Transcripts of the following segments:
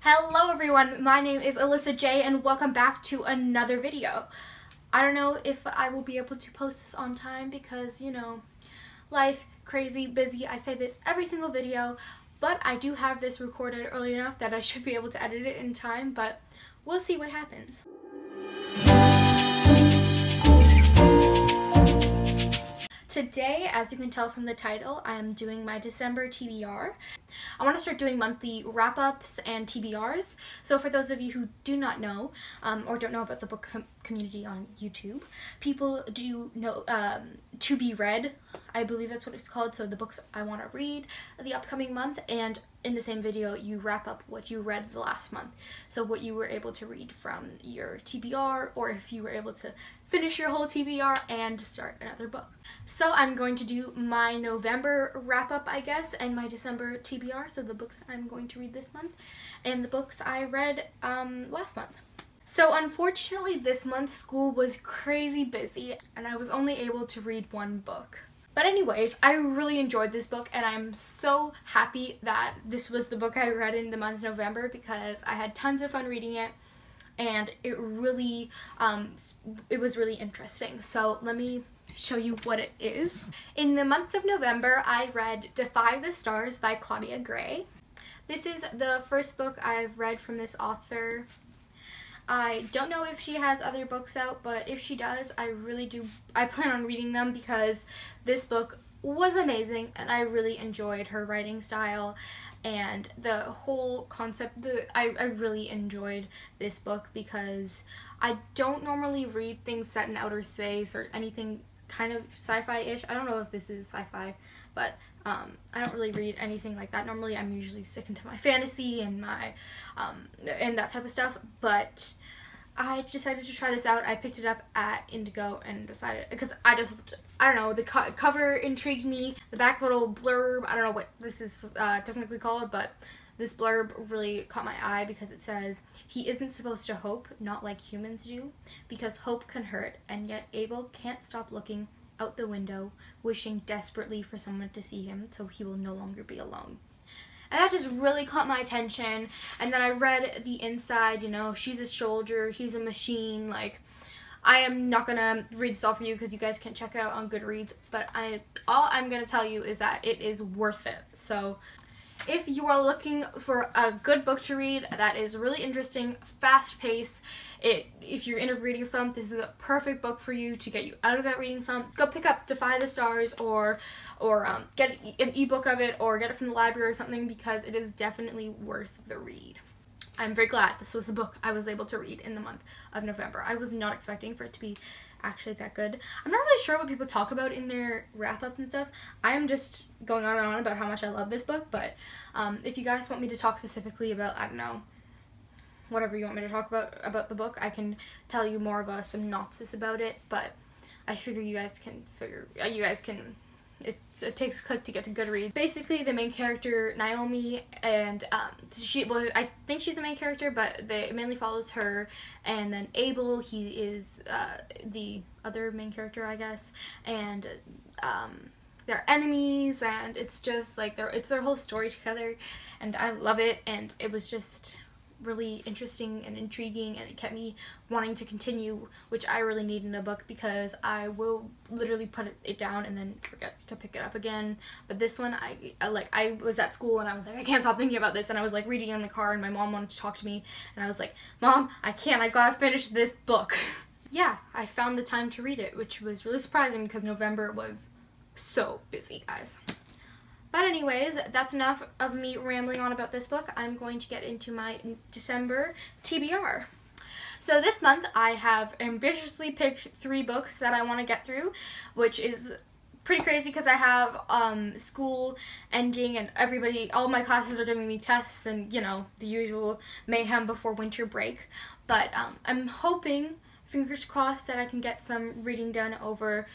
Hello everyone, my name is Alyssa J and welcome back to another video. I don't know if I will be able to post this on time because, you know, life, crazy, busy. I say this every single video, but I do have this recorded early enough that I should be able to edit it in time, but we'll see what happens. Today, as you can tell from the title, I am doing my December TBR. I want to start doing monthly wrap-ups and TBRs. So for those of you who do not know, or don't know about the book community on YouTube, people do know To Be Read, I believe that's what it's called, so the books I want to read the upcoming month, and in the same video you wrap up what you read the last month. So what you were able to read from your TBR, or if you were able to finish your whole TBR and start another book. So I'm going to do my November wrap-up, I guess, and my December TBR, so the books I'm going to read this month, and the books I read last month. So unfortunately this month school was crazy busy, and I was only able to read one book. But anyways, I really enjoyed this book, and I'm so happy that this was the book I read in the month of November because I had tons of fun reading it, and it really, it was really interesting. So let me show you what it is. In the month of November, I read Defy the Stars by Claudia Gray. This is the first book I've read from this author. I don't know if she has other books out, but if she does, I plan on reading them because this book was amazing and I really enjoyed her writing style and the whole concept. I really enjoyed this book because I don't normally read things set in outer space or anything kind of sci-fi-ish. I don't know if this is sci-fi, but I don't really read anything like that. Normally I'm usually sticking to my fantasy and my and that type of stuff, but I decided to try this out. I picked it up at Indigo and decided, because I don't know, the cover intrigued me. The back little blurb, I don't know what this is technically called, but this blurb really caught my eye because it says, "He isn't supposed to hope, not like humans do, because hope can hurt, and yet Abel can't stop looking out the window, wishing desperately for someone to see him so he will no longer be alone." And that just really caught my attention. And then I read the inside, you know, she's a soldier, he's a machine. Like, I am not gonna read this all for you because you guys can check it out on Goodreads, but all I'm gonna tell you is that it is worth it. So if you are looking for a good book to read that is really interesting, fast-paced, if you're in a reading slump, this is a perfect book for you to get you out of that reading slump. Go pick up Defy the Stars or get an ebook of it or get it from the library or something because it is definitely worth the read. I'm very glad this was the book I was able to read in the month of November. I was not expecting for it to be actually that good. I'm not really sure what people talk about in their wrap-ups and stuff. I am just going on and on about how much I love this book, but if you guys want me to talk specifically about, I don't know, whatever you want me to talk about the book, I can tell you more of a synopsis about it, but I figure you guys can it takes a click to get to Goodreads. Basically, the main character, Naomi, and I think she's the main character, but it mainly follows her, and then Abel, he is the other main character, I guess, and they're enemies, and it's just like it's their whole story together, and I love it, and it was just really interesting and intriguing, and it kept me wanting to continue, which I really need in a book because I will literally put it down and then forget to pick it up again. But this one, I was at school and I was like, I can't stop thinking about this, and I was like reading in the car and my mom wanted to talk to me and I was like, Mom, I gotta finish this book. Yeah, I found the time to read it, which was really surprising because November was so busy, guys. But anyways, that's enough of me rambling on about this book. I'm going to get into my December TBR. So this month I have ambitiously picked 3 books that I want to get through, which is pretty crazy because I have school ending and all my classes are giving me tests and, you know, the usual mayhem before winter break. But I'm hoping, fingers crossed, that I can get some reading done over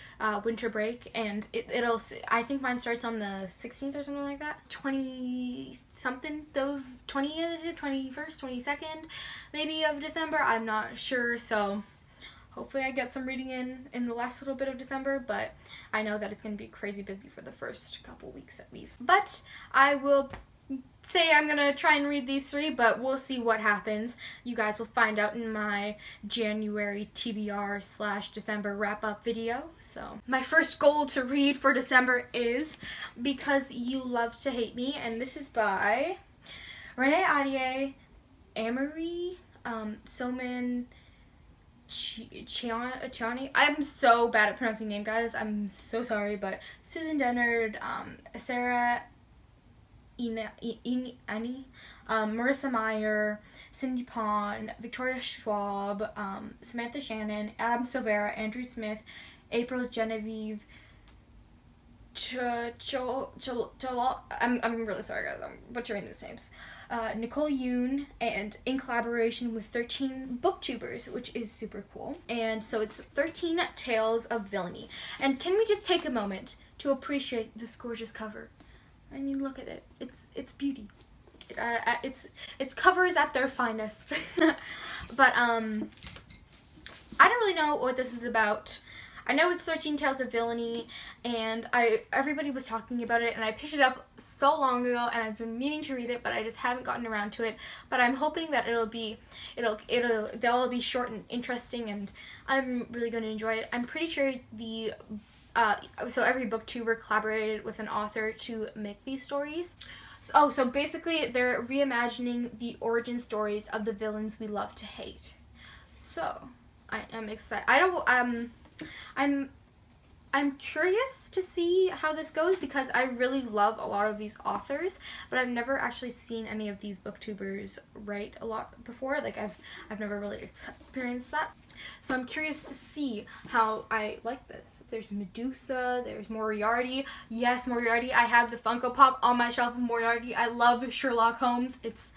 winter break, and it'll, I think mine starts on the 16th or something like that, 20-something of 20th, 21st, 22nd maybe of December, I'm not sure, so hopefully I get some reading in the last little bit of December, but I know that it's going to be crazy busy for the first couple weeks at least. But I will say I'm gonna try and read these 3, but we'll see what happens. You guys will find out in my January TBR / December wrap-up video. So my first goal to read for December is Because You Love to Hate Me, and this is by Renee Adier, Amory, Soman Chiani. I'm so bad at pronouncing name, guys. I'm so sorry, but Susan Dennard, Sarah Annie, Marissa Meyer, Cindy Pond, Victoria Schwab, Samantha Shannon, Adam Silvera, Andrew Smith, April Genevieve, I'm really sorry, guys. I'm butchering these names. Nicole Yoon, and in collaboration with 13 booktubers, which is super cool. And so it's 13 Tales of Villainy. And can we just take a moment to appreciate this gorgeous cover? I mean, look at it. It's beauty. It's covers at their finest. But I don't really know what this is about. I know it's 13 Tales of Villainy, and everybody was talking about it, and I picked it up so long ago, and I've been meaning to read it, but I just haven't gotten around to it. But I'm hoping that they'll be short and interesting, and I'm really going to enjoy it. I'm pretty sure so every booktuber collaborated with an author to make these stories. So basically they're reimagining the origin stories of the villains we love to hate. So I am excited. I'm curious to see how this goes, because I really love a lot of these authors, but I've never actually seen any of these booktubers write a lot before. Like I've never really experienced that. So I'm curious to see how I like this. There's Medusa, there's Moriarty. Yes, Moriarty. I have the Funko Pop on my shelf of Moriarty. I love Sherlock Holmes. It's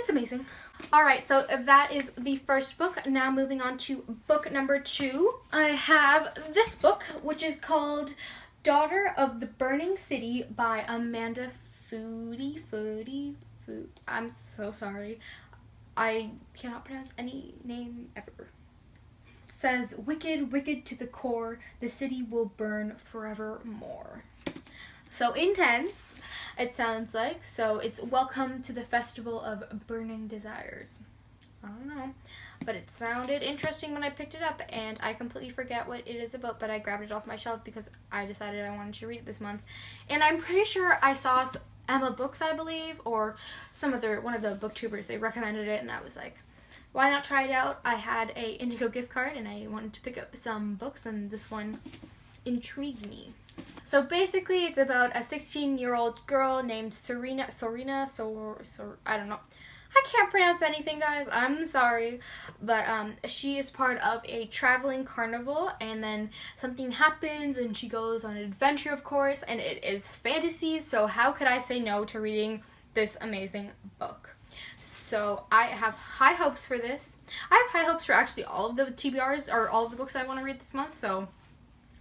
amazing. Alright, so that is the first book. Now moving on to book number 2. I have this book, which is called Daughter of the Burning City by Amanda Foody. I'm so sorry. I cannot pronounce any name ever. It says, wicked, wicked to the core, the city will burn forevermore. So intense, it sounds like. So it's Welcome to the Festival of Burning Desires. I don't know, but it sounded interesting when I picked it up, and I completely forget what it is about, but I grabbed it off my shelf because I decided I wanted to read it this month. And I'm pretty sure I saw Emma Books, I believe, or one of the booktubers, they recommended it, and I was like, why not try it out? I had a Indigo gift card, and I wanted to pick up some books, and this one intrigued me. So basically, it's about a 16-year-old girl named Sorina, I don't know. I can't pronounce anything, guys. I'm sorry. But she is part of a traveling carnival, and then something happens, and she goes on an adventure, of course, and it is fantasy, so how could I say no to reading this amazing book? So I have high hopes for this. I have high hopes for actually all of the TBRs, or all of the books I want to read this month, so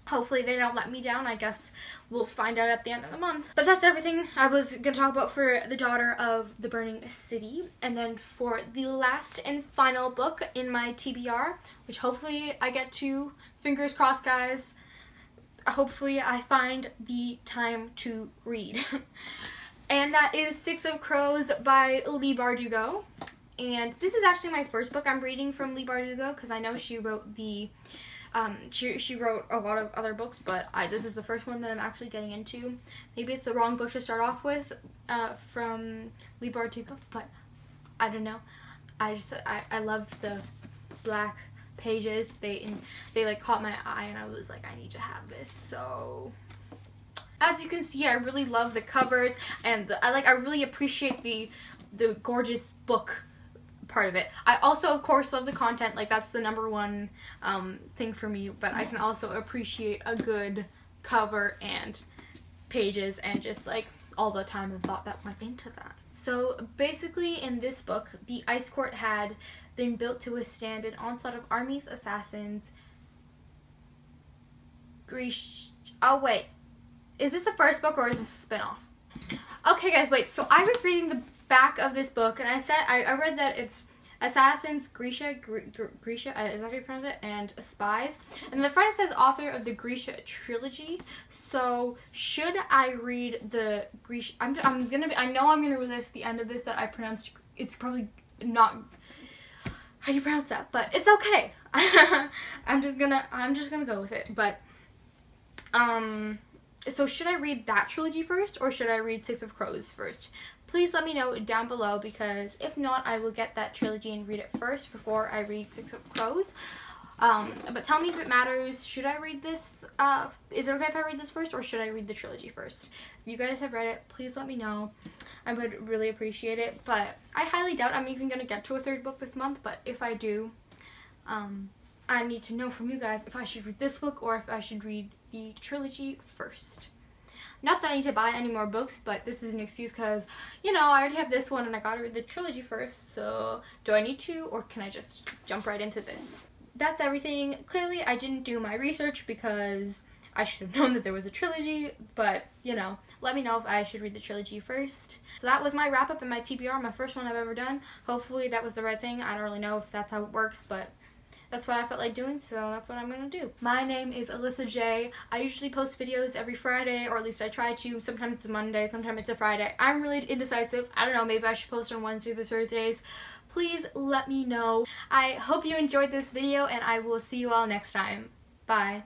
hopefully they don't let me down. I guess we'll find out at the end of the month. But that's everything I was going to talk about for The Daughter of the Burning City. And then for the last and final book in my TBR, which hopefully I get to, fingers crossed, guys, hopefully I find the time to read. And that is Six of Crows by Leigh Bardugo. And this is actually my first book I'm reading from Leigh Bardugo, because I know she wrote the she wrote a lot of other books, but this is the first one that I'm actually getting into. Maybe it's the wrong book to start off with from Leigh Bardugo, but I don't know. I loved the black pages. They like caught my eye, and I was like, I need to have this. So as you can see, I really love the covers, and I really appreciate the gorgeous book part of it. I also, of course, love the content. Like, that's the #1 thing for me, but I can also appreciate a good cover and pages and just like all the time and thought that went into that. So basically, in this book, the ice court had been built to withstand an onslaught of armies, assassins, oh wait, is this the first book or is this a spin-off? Okay, guys, wait. So I was reading the back of this book, and I read that it's Assassins, Grisha, Grisha, is that how you pronounce it? And Spies. And the front it says author of the Grisha trilogy. So should I read the Grisha? I know I'm gonna realize at the end of this that I pronounced, it's probably not how you pronounce that, but it's okay. I'm just gonna go with it. But so should I read that trilogy first, or should I read Six of Crows first? Please let me know down below, because if not, I will get that trilogy and read it first before I read Six of Crows. But tell me if it matters. Should I read this? Is it okay if I read this first, or should I read the trilogy first? If you guys have read it, please let me know. I would really appreciate it. But I highly doubt I'm even going to get to a third book this month. But if I do, I need to know from you guys if I should read this book or if I should read the trilogy first. Not that I need to buy any more books, but this is an excuse because, you know, I already have this one and I gotta read the trilogy first. So do I need to, or can I just jump right into this? That's everything. Clearly I didn't do my research because I should have known that there was a trilogy, but, you know, let me know if I should read the trilogy first. So that was my wrap up and my TBR, my first one I've ever done. Hopefully that was the right thing. I don't really know if that's how it works, but that's what I felt like doing, so that's what I'm going to do. My name is Alyssa J. I usually post videos every Friday, or at least I try to. Sometimes it's a Monday, sometimes it's a Friday. I'm really indecisive. I don't know, maybe I should post on Wednesdays or Thursdays. Please let me know. I hope you enjoyed this video, and I will see you all next time. Bye.